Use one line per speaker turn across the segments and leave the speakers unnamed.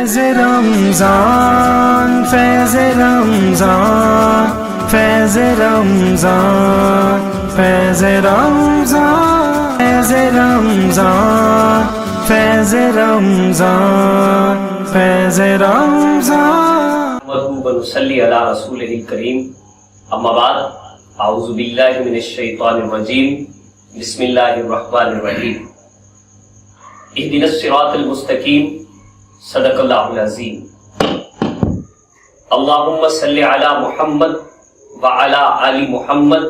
فیض رمضان فیض رمضان فیض رمضان فیض رمضان فیض رمضان فیض رمضان فیض رمضان
ونصلی علی رسولہ الکریم اما بعد اعوذ باللہ من الشیطان الرجیم بسم اللہ الرحمن الرحیم اهدنا الصراط المستقیم صدق اللہ العظیم اللہم صلی علی محمد وعلی آل محمد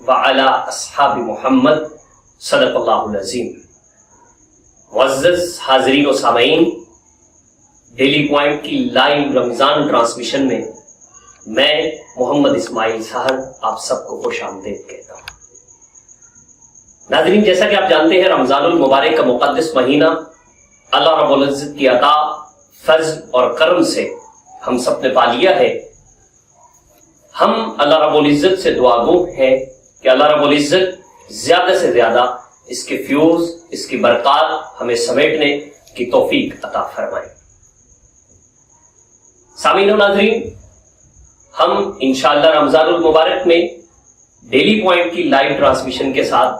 وعلی اصحاب محمد صدق اللہ العظیم۔ معزز حاضرین و سامعین، ڈیلی پوائنٹ کی لائیو رمضان ٹرانسمیشن میں میں محمد اسماعیل سحر آپ سب کو خوش آمدید کہتا ہوں۔ ناظرین، جیسا کہ آپ جانتے ہیں، رمضان المبارک کا مقدس مہینہ اللہ رب العزت کی عطا، فضل اور کرم سے ہم سب نے پا لیا ہے۔ ہم اللہ رب العزت سے دعا گو ہیں کہ اللہ رب العزت زیادہ سے زیادہ اس کے فیوز، اس کی برکات ہمیں سمیٹنے کی توفیق عطا فرمائے۔ سامعین و ناظرین، ہم انشاءاللہ رمضان المبارک میں ڈیلی پوائنٹ کی لائیو ٹرانسمیشن کے ساتھ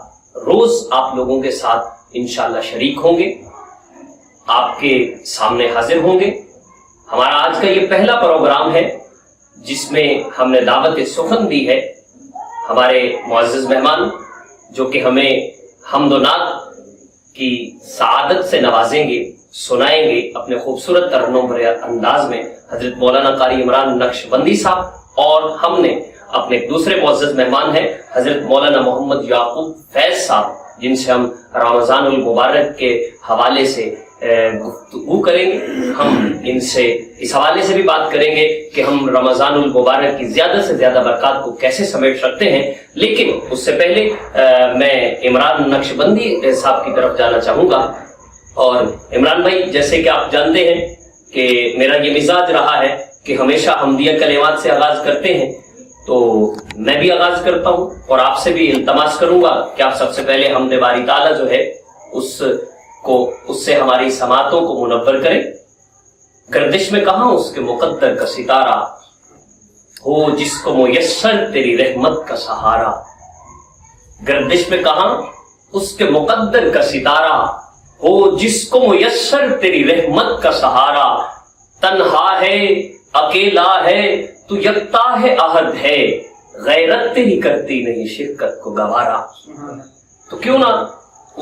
روز آپ لوگوں کے ساتھ انشاءاللہ شریک ہوں گے، آپ کے سامنے حاضر ہوں گے۔ ہمارا آج کا یہ پہلا پروگرام ہے جس میں ہم نے دعوت سخن دی ہے۔ ہمارے معزز مہمان جو کہ ہمیں حمد و نعت کی سعادت سے نوازیں گے، سنائیں گے اپنے خوبصورت ترنم بھرے انداز میں، حضرت مولانا قاری عمران نقشبندی صاحب، اور ہم نے اپنے دوسرے معزز مہمان ہیں حضرت مولانا محمد یعقوب فیض صاحب، جن سے ہم رمضان المبارک کے حوالے سے گفتگو کریں گے۔ ہم ان سے اس حوالے سے بھی بات کریں گے کہ ہم رمضان المبارک کی زیادہ سے زیادہ برکات کو کیسے سمیٹ سکتے ہیں۔ لیکن اس سے پہلے میں عمران نقشبندی صاحب کی طرف جانا چاہوں گا۔ اور عمران بھائی، جیسے کہ آپ جانتے ہیں کہ میرا یہ مزاج رہا ہے کہ ہمیشہ حمدیہ کلمات سے آغاز کرتے ہیں، تو میں بھی آغاز کرتا ہوں اور آپ سے بھی التماس کروں گا کہ آپ سب سے پہلے حمد باری تعالیٰ جو ہے اس سے ہماری سماعتوں کو منور کریں۔ گردش میں کہاں اس کے مقدر کا ستارہ، ہو جس کو میسر تیری رحمت کا سہارا۔ گردش میں کہاں اس کے مقدر کا ستارہ، ہو جس کو میسر تیری رحمت کا سہارا۔ تنہا ہے، اکیلا ہے، تو یکتا ہے، احد ہے، غیرت تیری کرتی نہیں شرکت کو گوارا۔ تو کیوں نہ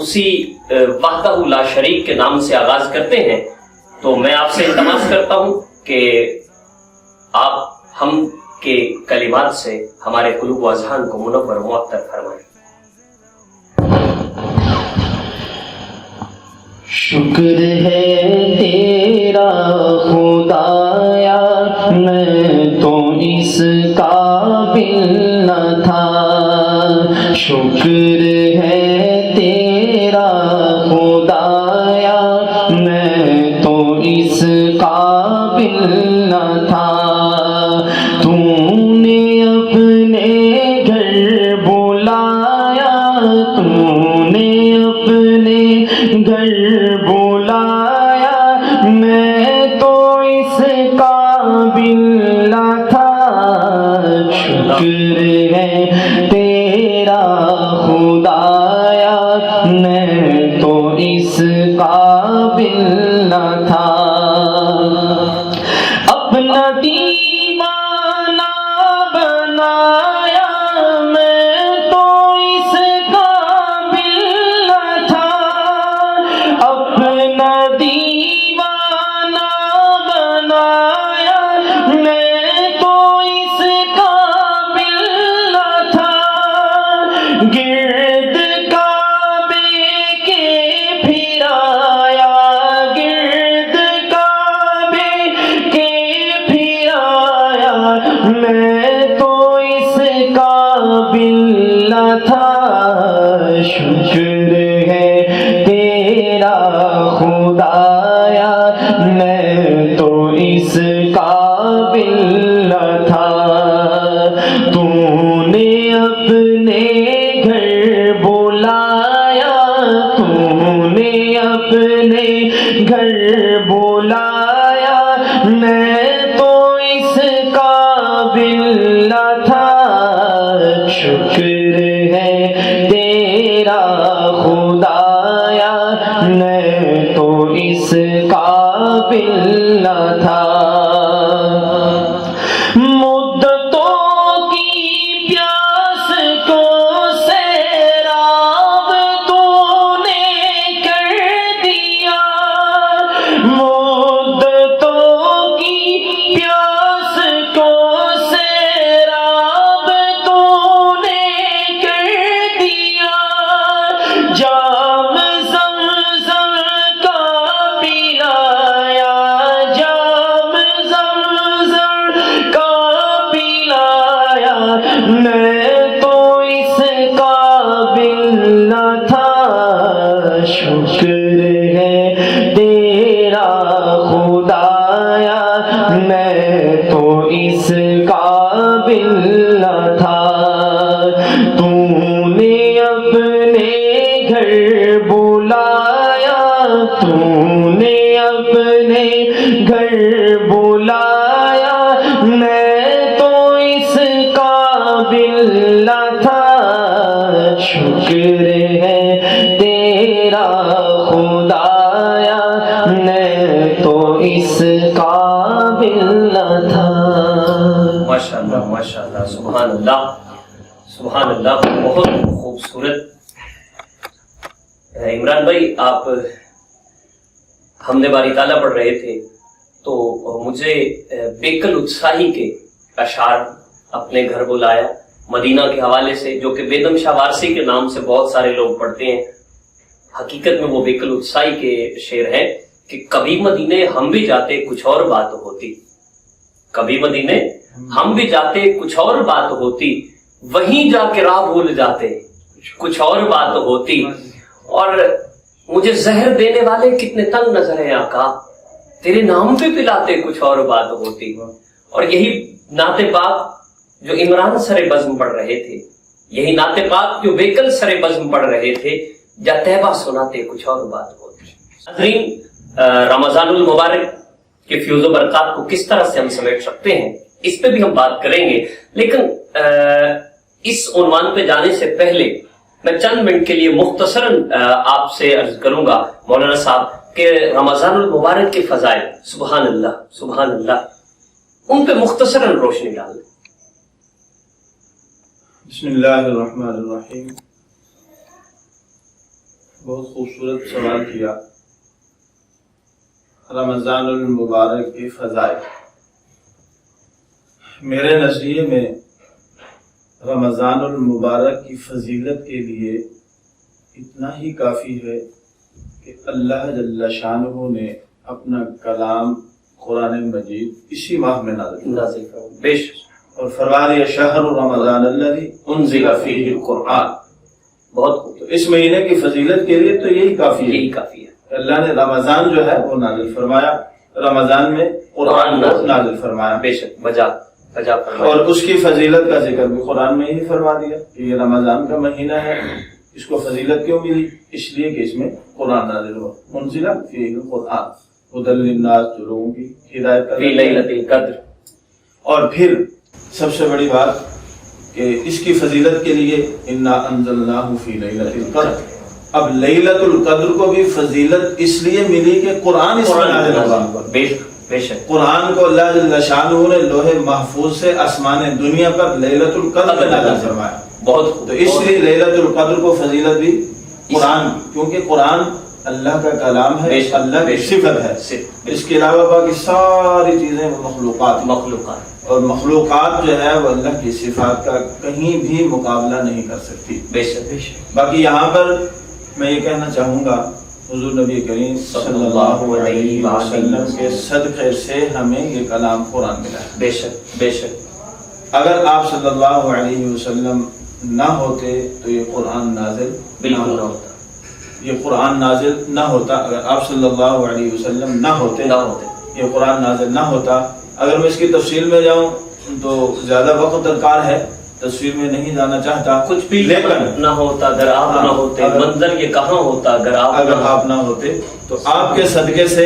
اسی وحدہ لا شریک کے نام سے آغاز کرتے ہیں۔ تو میں آپ سے التماس کرتا ہوں کہ آپ ہم کے کلمات سے ہمارے قلوب و اذہان کو منور و معطر فرمائیں۔
شکر ہے تیرا خدایا، میں تو اس قابل نہ تھا۔ شکر ہے تیرا خدایا، میں تو اس قابل نہ تھا۔ تو نے اپنے گھر بلایا، تو نے اپنے گھر بلایا، میں تو اس قابل نہ تھا۔ شکر ہے تیرا خدایا، میں تو اس قابل نہ تھا۔ اپنا دیوانہ بنایا، میں تو اس قابل نہ تھا۔ اپنا دیوانہ بنایا، میں تو اس قابل نہ تھا۔ گرد کعبے کے پھرایا، گرد کعبے کے پھرایا، میں تو اس قابل نہ تھا۔ شکر ہے تیرا خدایا، میں تو اس قابل نہ تھا۔ تو نے اپنے گھر بلایا، تو نے اپنے گھر بلایا، میں تو اس قابل نہ تھا، شکر ہے تیرا خدایا، میں تو اس قابل نہ تھا۔ مدتوں کی پیاس کو سیراب تو نے کر دیا، مدتوں کی پیاس کو سیراب تو نے کر دیا، جام زمزم کا پلایا، جام زمزم کا پلایا، میں تو اس قابل نہ تھا، شکر ہے تیرا خدایا، میں تو اس قابل نہ تھا۔ تو نے اپنے گھر بلایا، تو نے اپنے گھر بلایا، میں تو اس قابل نہ تھا، شکر ہے تیرا خدایا، میں تو اس قابل نہ تھا۔
ماشاءاللہ ماشاءاللہ، سبحان اللہ سبحان اللہ، بہت خوبصورت۔ عمران بھائی، آپ ہم نے باری تعالیٰ پڑھ رہے تھے تو مجھے بیکل اتساہی کے اشعار اپنے گھر بلایا مدینہ کے حوالے سے، جو کہ بیدم شاہ وارسی کے نام سے بہت سارے لوگ پڑھتے ہیں، حقیقت میں وہ بیکل اتساہی کے شعر ہیں کہ کبھی مدینے ہم بھی جاتے کچھ اور بات ہوتی، کبھی مدینے ہم بھی جاتے کچھ اور بات ہوتی، وہیں جا کے راہ بھول جاتے کچھ اور بات ہوتی، اور مجھے زہر دینے والے کتنے تنگ نظر ہیں آقا، تیرے نام پہ پلاتے کچھ اور بات ہوتی۔ اور یہی نعت پاک جو عمران سر بزم پڑھ رہے تھے، یہی نعت پاک جو بیکل سر بزم پڑھ رہے تھے، یا تیبہ سناتے کچھ اور بات ہوتی۔ حضرین، رمضان المبارک کے فیوز و برکات کو کس طرح سے ہم سمیٹ سکتے ہیں، اس پہ بھی ہم بات کریں گے، لیکن اس عنوان پہ جانے سے پہلے میں چند منٹ کے لیے مختصراً آپ سے عرض کروں گا مولانا صاحب کہ رمضان المبارک کے فضائل، سبحان اللہ سبحان اللہ، ان پہ مختصراً روشنی ڈال دیں۔
بسم اللہ الرحمن الرحیم۔ بہت خوبصورت سوال کیا، رمضان المبارک کے فضائل۔ میرے نظریے میں رمضان المبارک کی فضیلت کے لیے اتنا ہی کافی ہے کہ اللہ جل شانہ نے اپنا کلام قرآن مجید اسی ماہ میں نازل کیا،
بے شک،
اور فرمایا شہر رمضان الذی انزل فیہ القرآن۔
بہت خوب،
تو اس مہینے کی فضیلت کے لیے تو یہی کافی ہے،
یہی کافی ہے۔
اللہ نے رمضان جو ہے وہ نازل فرمایا، رمضان میں قرآن نازل فرمایا،
بے شک، بجا فرمایا،
اور اس کی فضیلت کا ذکر بھی قرآن میں ہی فرما دیا کہ یہ رمضان کا مہینہ ہے۔ اس کو فضیلت کیوں ملی؟ اس لیے کہ اس میں قرآن نازل ہوا، انزل فیہ القرآن ھدی للناس، جو لوگوں کی ہدایت کا
فی لیلۃ القدر۔
اور پھر سب سے بڑی بات کہ اس کی فضیلت کے لیے انا انزلناہ فی لیلۃ القدر، اب لیلۃ القدر کو بھی فضیلت اس لیے ملی کہ قرآن اس میں نازل ہوا۔
بے شک،
قرآن کو اللہ جل شانہ نے لوح محفوظ سے آسمان دنیا پر لیلۃ القدر میں نازل فرمایا،
بہت خوب۔
تو اس لیے لیلۃ القدر کو فضیلت بھی قرآن، کیونکہ قرآن اللہ کا کلام ہے، اللہ کی صفت ہے۔ اس کے علاوہ باقی ساری چیزیں مخلوقات، اور مخلوقات جو ہے وہ اللہ کی صفات کا کہیں بھی مقابلہ نہیں کر سکتی۔
بے شک،
باقی یہاں پر میں یہ کہنا چاہوں گا، حضور نبی کریم صلی اللہ علیہ وسلم کے صدقے سے ہمیں یہ کلام قرآن ملا ہے۔
بے شک، بے شک،
اگر آپ صلی اللہ علیہ وسلم نہ ہوتے تو یہ قرآن نازل
بالکل نہ ہوتا،
یہ قرآن نازل نہ ہوتا۔ اگر آپ صلی اللہ علیہ وسلم نہ ہوتے یہ قرآن نازل نہ ہوتا۔ اگر میں اس کی تفصیل میں جاؤں تو زیادہ وقت درکار ہے، تصویر میں نہیں جانا چاہتا،
کچھ بھی
لیکن
نہ ہوتا اگر آپ نہ ہوتے، منظر یہ کہاں ہوتا اگر آپ
نہ ہوتے، تو آپ کے صدقے سے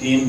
3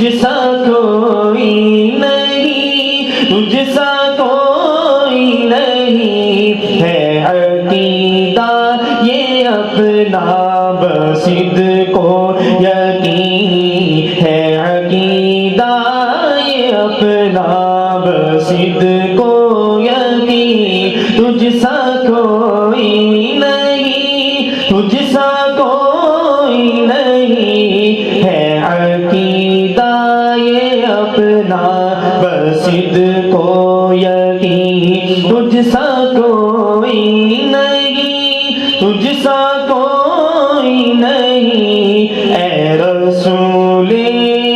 تجھ سا کوئی نہیں، تجھ سا کوئی نہیں ہے عقیدہ یہ اپنا بصدق و یقین ہے عقیدہ یہ اپنا بصدق و یقین تجھ سا کوئی نہیں، تجھ سا کوئی نہیں ہے عقیدہ یہ اپنا بصدق و یقین تجھ سا کوئی نہیں، تجھ سا کوئی نہیں اے رسول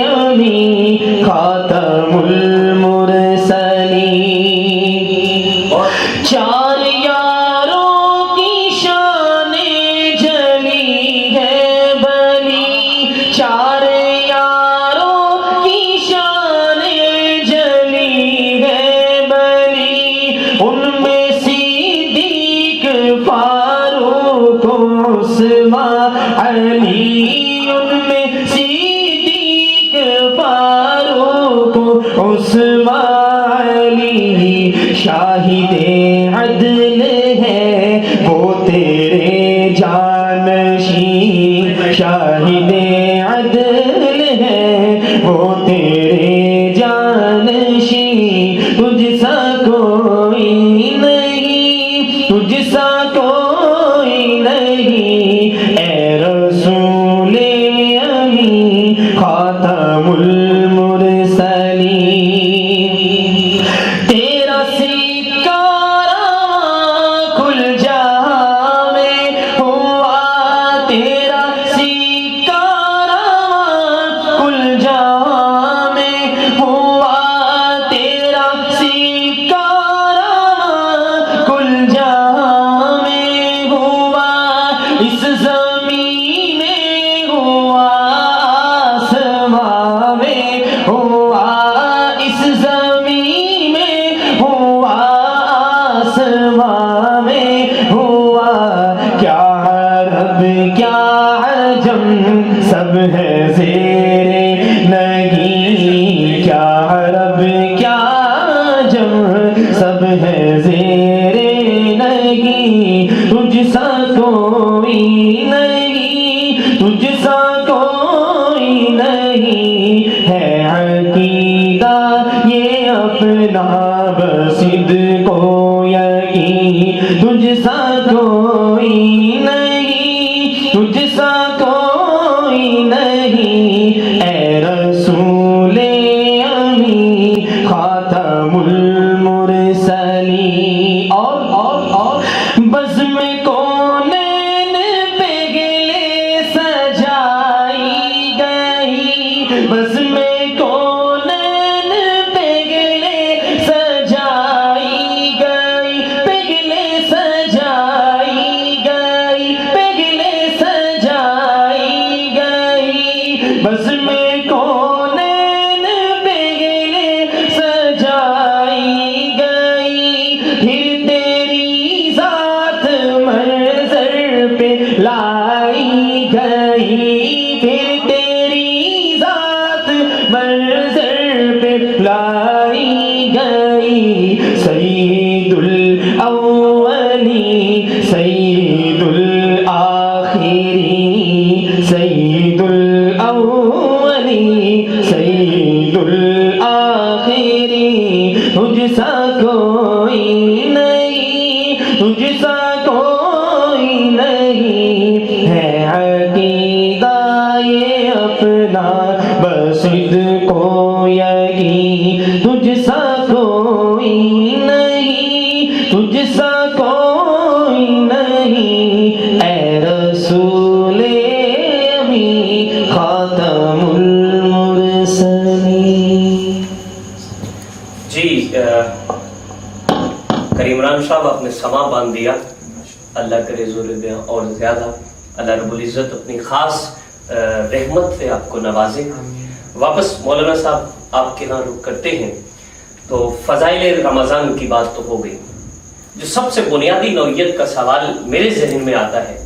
امین خاتم المرسلین۔ چار یاروں کی شان جلی ہے بلی، چار یاروں کی شان جلی ہے بلی، ان میں صدیق فاروق عثمان علی، ان میں صدیق فاروق عثمان علی، شاہد عدل ہے وہ تیرے جانشین، شاہد عدل ہے وہ تیرے جانشین تجھ سا کوئی نہیں، تجھ سا کوئی نہیں اے رسول امین خاتم المرسلین۔ تیرا سکہ رواں کل جہاں میں ہوا، تیرا سکہ رواں کل جہاں میں ہوا، تیرا سکہ رواں کل جہاں میں ہوا، اس زمین میں ہوا آسمان میں ہوا، اس زمین میں ہوا آسمان میں ہوا، کیا عرب کیا عجم سب ہے زیر نگین، کیا عرب کیا عجم سب ہے زیر نگین تجھ سا کوئی نہیں، تجھ سا کوئی نہیں ہے عقیدہ یہ اپنا بصدق و یقین تجھ سا کوئی نہیں، تجھ سا کوئی نہیں اے رسول امین خاتم المرسلین۔ اور بزم کونین پگلے سجائی گئی، بزم کونین پگلے سجائی گئی، پگلے سجائی گئی، پگلے سجائی گئی، بزم کونین پگلے سجائی گئی، پھر تیری ذات منظر پہ لائی گئی، پھر تیری ذات منظر پہ لائی گئی، سید الاولی سید الاخرین، سید الاولی سید الاخرین تجھ سا کوئی نہیں، تجھ سا کوئی نہیں ہے عقیدہ یہ اپنا بصدق و یقین تجھ سا کوئی نہیں، تجھ سا کوئی نہیں اے رسول امین خاتم المرسلین۔
جی کریم عمران صاحب آپ نے سما باندھ دیا، اللہ کرے زور دیں اور زیادہ، اللہ رب العزت اپنی خاص رحمت سے آپ کو نوازے۔ واپس مولانا صاحب آپ کے ہاں رخ کرتے ہیں تو فضائل رمضان کی بات تو ہو گئی، جو سب سے بنیادی نوعیت کا سوال میرے ذہن میں آتا ہے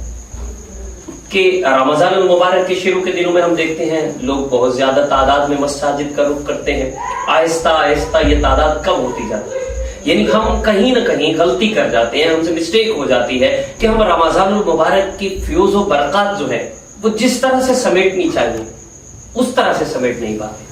کہ رمضان المبارک کے شروع کے دنوں میں ہم دیکھتے ہیں لوگ بہت زیادہ تعداد میں مساجد کا رخ کرتے ہیں. آہستہ آہستہ یہ تعداد کم ہوتی جاتی ہے. یعنی ہم کہیں نہ کہیں غلطی کر جاتے ہیں, ہم سے مسٹیک ہو جاتی ہے کہ ہم رمضان المبارک کی فیوز و برکات جو ہے وہ جس طرح سے سمیٹنی چاہیے اس طرح سے سمیٹ نہیں پاتے.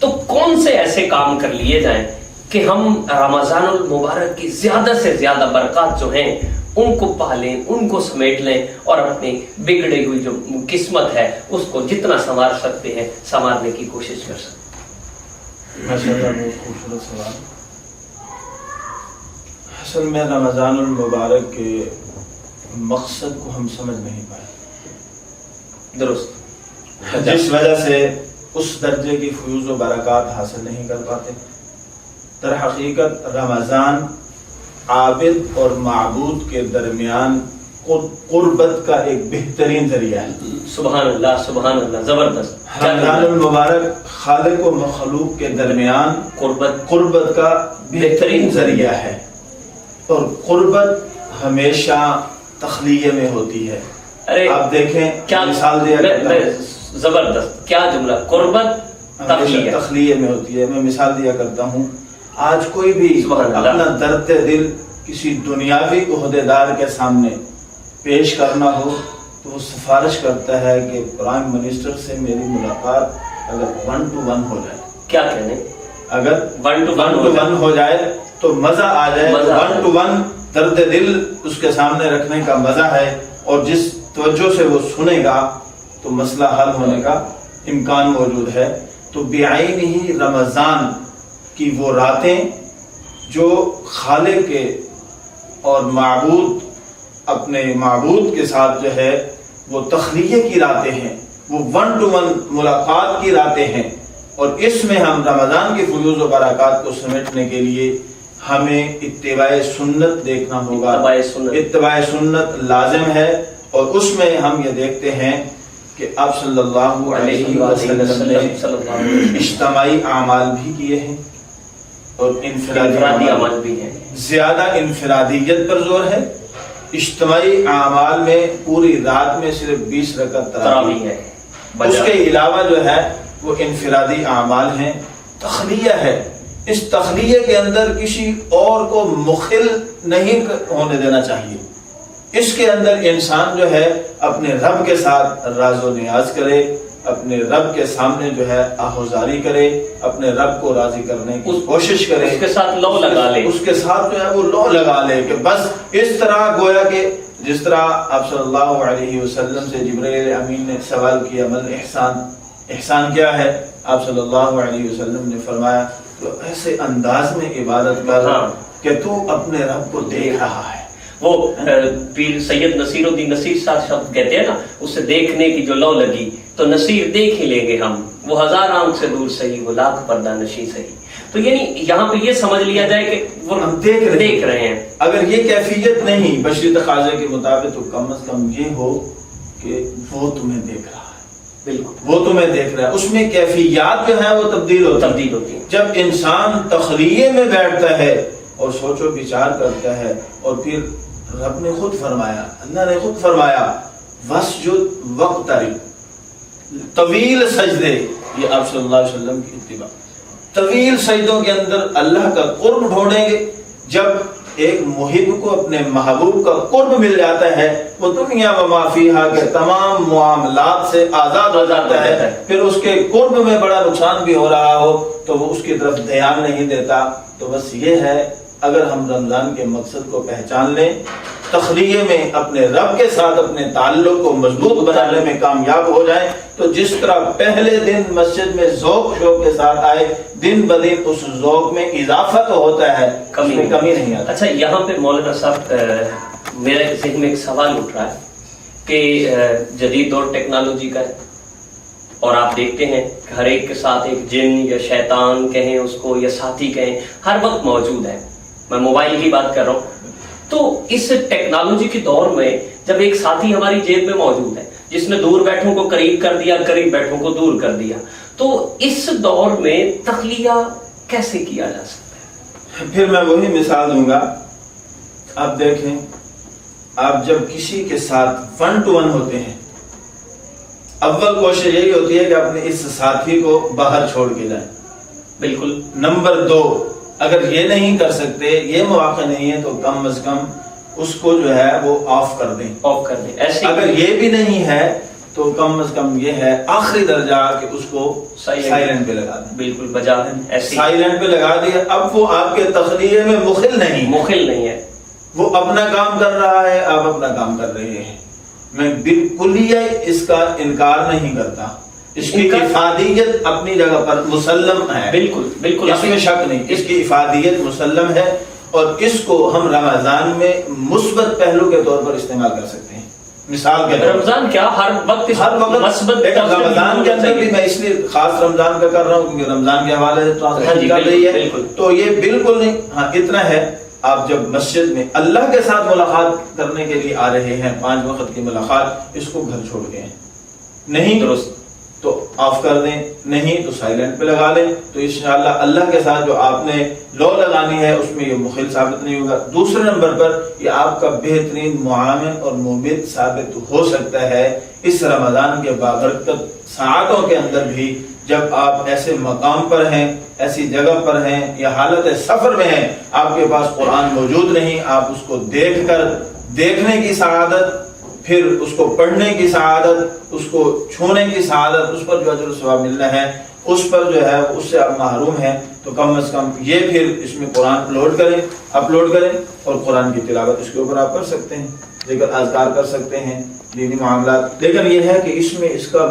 تو کون سے ایسے کام کر لیے جائیں کہ ہم رمضان المبارک کی زیادہ سے زیادہ برکات جو ہیں ان کو پالیں, ان کو سمیٹ لیں اور اپنی بگڑی ہوئی جو قسمت ہے اس کو جتنا سنوار سکتے ہیں سنوارنے کی کوشش کر سکتے ہیں.
ماشاءاللہ, بہت خوبصورت سوال. اصل میں رمضان المبارک کے مقصد کو ہم سمجھ نہیں پائے.
درست.
جس وجہ سے اس درجے کی فیوز و برکات حاصل نہیں کر پاتے. در حقیقت رمضان عابد اور معبود کے درمیان قربت کا ایک بہترین ذریعہ ہے.
سبحان اللہ, سبحان اللہ, زبردست.
رمضان المبارک خالق و مخلوق کے درمیان قربت کا بہترین ذریعہ ہے. اور قربت ہمیشہ تخلیے میں ہوتی ہے. آپ دیکھیں
کیا
مثال دیا کرتا ہوں.
زبردست, کیا جملہ, قربت
تخلیے میں ہوتی ہے. میں مثال دیا کرتا ہوں. آج کوئی بھی اپنا درد دل کسی دنیاوی عہدیدار کے سامنے پیش کرنا ہو تو وہ سفارش کرتا ہے کہ پرائم منسٹر سے میری ملاقات اگر 1 to 1 ہو جائے.
کیا کہنے,
اگر
1 to 1
ہو جائے تو مزہ آ جائے. 1 to 1 درد دل اس کے سامنے رکھنے کا مزہ ہے, اور جس توجہ سے وہ سنے گا تو مسئلہ حل ہونے کا امکان موجود ہے. تو بعین ہی رمضان کی وہ راتیں جو خالق کے اور معبود اپنے معبود کے ساتھ جو ہے وہ تخلیے کی راتیں ہیں, وہ 1 to 1 ملاقات کی راتیں ہیں. اور اس میں ہم رمضان کی فیوز و برکات کو سمیٹنے کے لیے ہمیں اتباع سنت دیکھنا ہوگا. اتباع سنت لازم ہے. اور اس میں ہم یہ دیکھتے ہیں کہ آپ صلی اللہ علیہ وسلم نے اجتماعی اعمال بھی کیے ہیں اور انفرادی اعمال بھی ہیں. زیادہ انفرادیت پر زور ہے. اجتماعی اعمال میں پوری رات میں صرف 20 رکعت تراویح ہے. اس کے علاوہ جو ہے وہ انفرادی اعمال ہیں. تخلیہ ہے. اس تخلیہ کے اندر کسی اور کو مخل نہیں ہونے دینا چاہیے. اس کے اندر انسان جو ہے اپنے رب کے ساتھ راز و نیاز کرے, اپنے رب کے سامنے جو ہے آہوزاری کرے, اپنے رب کو راضی کرنے کی کوشش کرے,
اس کے ساتھ لو لگا لے,
اس کے ساتھ جو ہے وہ لو لگا لے کہ بس اس طرح گویا کہ جس طرح آپ صلی اللہ علیہ وسلم سے جبرائیل امین نے سوال کیا مل احسان, احسان کیا ہے؟ آپ صلی اللہ علیہ وسلم نے فرمایا تو ایسے انداز میں عبادت کر کہ تو اپنے رب کو دیکھ رہا ہے.
وہ پیر سید نصیر الدین نصیر صاحب شبد کہتے ہیں نا, اس سے دیکھنے کی جو لو لگی تو نصیر دیکھ ہی لیں گے ہم, وہ 1000 آنکھ سے دور صحیح, وہ لاکھ پردہ نشی صحیح. تو یعنی یہاں پہ یہ سمجھ لیا جائے کہ وہ ہم دیکھ رہے ہیں. اگر
یہ کیفیت نہیں بشری تقاضے کے مطابق تو کم از کم یہ ہو کہ وہ تمہیں دیکھ رہا ہے.
بالکل
وہ تمہیں دیکھ رہا ہے. اس میں کیفیات جو ہے وہ تبدیل ہوتی ہے. جب انسان تخلیے میں بیٹھتا ہے اور سوچ و بچار کرتا ہے, اور پھر رب نے خود فرمایا, اللہ نے خود فرمایا وسجد وقترب, طویل سجدے. یہ آپ صلی اللہ علیہ وسلم کی اتباع. طویل سجدوں کے اندر اللہ کا قرب ڈھونڈیں گے. جب ایک محب کو اپنے محبوب کا قرب مل جاتا ہے وہ دنیا و ما فیہا کے تمام معاملات سے آزاد ہو جاتا ہے. پھر اس کے قرب میں بڑا نقصان بھی ہو رہا ہو تو وہ اس کی طرف دھیان نہیں دیتا. تو بس یہ ہے, اگر ہم رمضان کے مقصد کو پہچان لیں, تخلیے میں اپنے رب کے ساتھ اپنے تعلق کو مضبوط بنانے میں کامیاب ہو جائیں, تو جس طرح پہلے دن مسجد میں ذوق شوق کے ساتھ آئے, دن بدن اس ذوق میں اضافہ تو ہوتا ہے, کمی نہیں آتا.
اچھا, یہاں پہ مولانا صاحب میرے ذہن میں ایک سوال اٹھ رہا ہے کہ جدید دور ٹیکنالوجی کا ہے اور آپ دیکھتے ہیں کہ ہر ایک کے ساتھ ایک جن یا شیطان کہیں اس کو یا ساتھی کہیں ہر وقت موجود ہے. میں موبائل کی بات کر رہا ہوں. تو اس ٹیکنالوجی کے دور میں جب ایک ساتھی ہماری جیب میں موجود ہے جس نے دور بیٹھوں کو قریب کر دیا, قریب بیٹھوں کو دور کر دیا, تو اس دور میں تخلیہ کیسے کیا جا سکتا ہے؟
پھر میں وہی مثال دوں گا. آپ دیکھیں, آپ جب کسی کے ساتھ 1 to 1 ہوتے ہیں اول کوشش یہی ہوتی ہے کہ اپنے اس ساتھی کو باہر چھوڑ کے جائیں.
بالکل.
نمبر 2، اگر یہ نہیں کر سکتے، یہ مواقع نہیں ہے، تو کم از کم اس کو جو ہے وہ آف کر دیں.
ایسے
اگر یہ بھی نہیں ہے تو کم از کم یہ ہے آخری درجہ کہ اس کو سائلنٹ پہ لگا دیں.
بالکل بجا ایسے
سائلنٹ پہ لگا دیا. اب وہ آپ کے تخلیے میں مخل نہیں
ہے.
وہ اپنا کام کر رہا ہے، آپ اپنا کام کر رہے ہیں. میں بالکل ہی اس کا انکار نہیں کرتا. اس کی افادیت اپنی جگہ پر مسلم ہے.
بالکل
اس میں شک نہیں. اس کی افادیت مسلم ہے اور اس کو ہم رمضان میں مثبت پہلو کے طور پر استعمال کر سکتے ہیں. مثال کے
رمضان کیا ہر وقت
مثبت. رمضان کے اندر بھی میں اس لیے خاص رمضان کا کر رہا ہوں کیونکہ رمضان کے حوالے سے ٹرانسلیشن چل رہی ہے، تو یہ بالکل نہیں. ہاں اتنا ہے، آپ جب مسجد میں اللہ کے ساتھ ملاقات کرنے کے لیے آ رہے ہیں، 5 وقت کی ملاقات، اس کو گھر چھوڑ گئے ہیں. نہیں
درست
تو آف کر دیں، نہیں تو سائلنٹ پہ لگا لیں. تو انشاءاللہ اللہ کے ساتھ جو آپ نے لو لگانی ہے اس میں یہ مخل ثابت نہیں ہوگا. دوسرے نمبر پر یہ آپ کا بہترین معاون اور مبید ثابت ہو سکتا ہے اس رمضان کے بابرکت ساعتوں کے اندر بھی، جب آپ ایسے مقام پر ہیں، ایسی جگہ پر ہیں یا حالت سفر میں ہیں، آپ کے پاس قرآن موجود نہیں، آپ اس کو دیکھنے کی سعادت، پھر اس کو پڑھنے کی سعادت، اس کو چھونے کی سعادت، اس پر جو اجر و ثواب ملنا ہے اس پر جو ہے اس سے آپ محروم ہیں. تو کم از کم یہ پھر اس میں قرآن اپلوڈ کریں اور قرآن کی تلاوت اس کے اوپر آپ کر سکتے ہیں، ذکر اذکار کر سکتے ہیں، دینی معاملات. لیکن یہ ہے کہ اس میں اس کا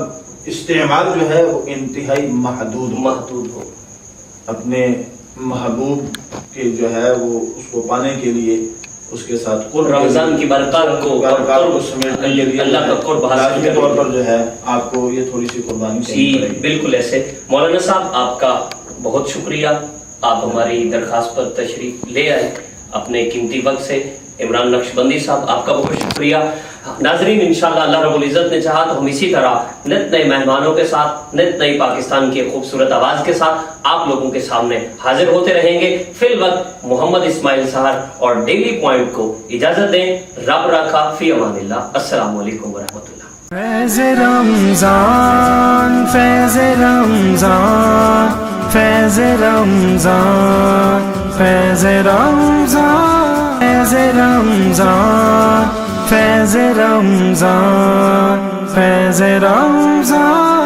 استعمال جو ہے وہ انتہائی محدود ہو. اپنے محبوب کے جو ہے وہ اس کو پانے کے لیے، اس کے ساتھ
رمضان کی برکات کو
سمیٹنے کے لیے
اللہ کا قرب حاصل
کے طور پر جو ہے آپ کو یہ تھوڑی سی قربانی کرنی پڑے گی.
بالکل ایسے. مولانا صاحب آپ کا بہت شکریہ، آپ ہماری درخواست پر تشریف لے آئے اپنے قیمتی وقت سے. عمران نقشبندی صاحب آپ کا بہت شکریہ. ناظرین انشاءاللہ اللہ رب العزت نے چاہا تو ہم اسی طرح نت نئے مہمانوں کے ساتھ، نت نئی پاکستان کی خوبصورت آواز کے ساتھ آپ لوگوں کے سامنے حاضر ہوتے رہیں گے. فی الوقت محمد اسماعیل سہر اور ڈیلی پوائنٹ کو اجازت دیں. رب رکھا، فی امان اللہ. السلام علیکم ورحمۃ اللہ.
فیض رمضان، فیض رمضان، فیض رمضان، فیض رمضان، فیض رمضان، فیض رمضان، فیض رمضان.